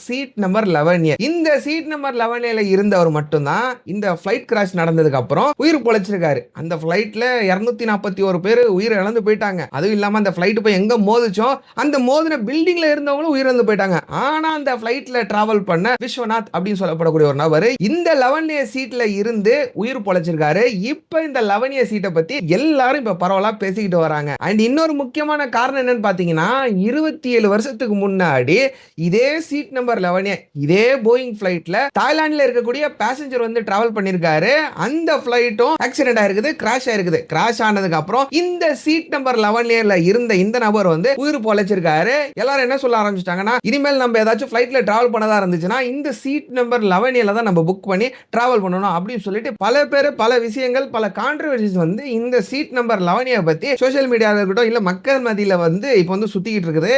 Seat number 11A. இந்த seat number 11Aல இருந்தவர் மட்டும்தான் இந்த ஃபிளைட் கிராஷ் நடந்ததுக்கு அப்புறம் உயிர் பொழைச்சிருக்காரு. அந்த ஃபிளைட்ல 241 பேர் உயிர் இழந்து போயிட்டாங்க. அதுவும் இல்லாம அந்த ஃபிளைட் போய் எங்க மோதுச்சோ அந்த மோதின பில்டிங்ல இருந்தவங்களும் உயிரிழந்து போயிட்டாங்க. ஆனா அந்த ஃபிளைட்ல டிராவல் பண்ண விஸ்வநாத் அப்படின்னு சொல்லப்படக்கூடிய ஒரு நபர் இந்த 11A சீட்ல இருந்து உயிர் பொழைச்சிருக்காரு. இப்ப இந்த 11A சீட்டை பத்தி எல்லாரும் இப்ப பரவலா பேசிக்கிட்டு வராங்க. அண்ட் இன்னொரு முக்கியமான காரணம் என்னன்னு பாத்தீங்கன்னா 27 வருஷத்துக்கு முன்னாடி இதே சீட் நம்பர் 11A இதே போயிங் ஃபிளைட்ல தாய்லாந்துல இருக்கக்கூடிய பேசஞ்சர் வந்து டிராவல் பண்ணிருக்காரு. அந்த ஃபிளைட்டும் ஆக்சிடென்ட் ஆயிருக்குது, கிராஷ் ஆயிருக்குது. கிராஷ் ஆனதுக்கு அப்புறம் இந்த சீட் நம்பர் 11Aல இருந்த இந்த நபர் வந்து உயிர் பொழைச்சிருக்காரு. எல்லாரும் என்ன சொல்ல ஆரம்பிச்சிட்டாங்கன்னா, இனிமேல் நம்ம ஏதாச்சும் ஃபிளைட்ல டிராவல் பண்ணதா இருந்துச்சுன்னா இந்த சீட் நம்பர் 11Aல தான் நம்ம புக் பண்ணி டிராவல் பண்ணணும் அப்படின்னு சொல்லிட்டு பல பேர் பல விஷயங்கள் பல கான்ட்ரோவர்சிஸ் வந்து இந்த சீட் நம்பர் 11A பத்தி சோஷியல் மீடியாவில் இருக்கட்டும் இல்ல மக்கள் மத்தியில வந்து இப்போ வந்து சுத்திக்கிட்டு இருக்குது.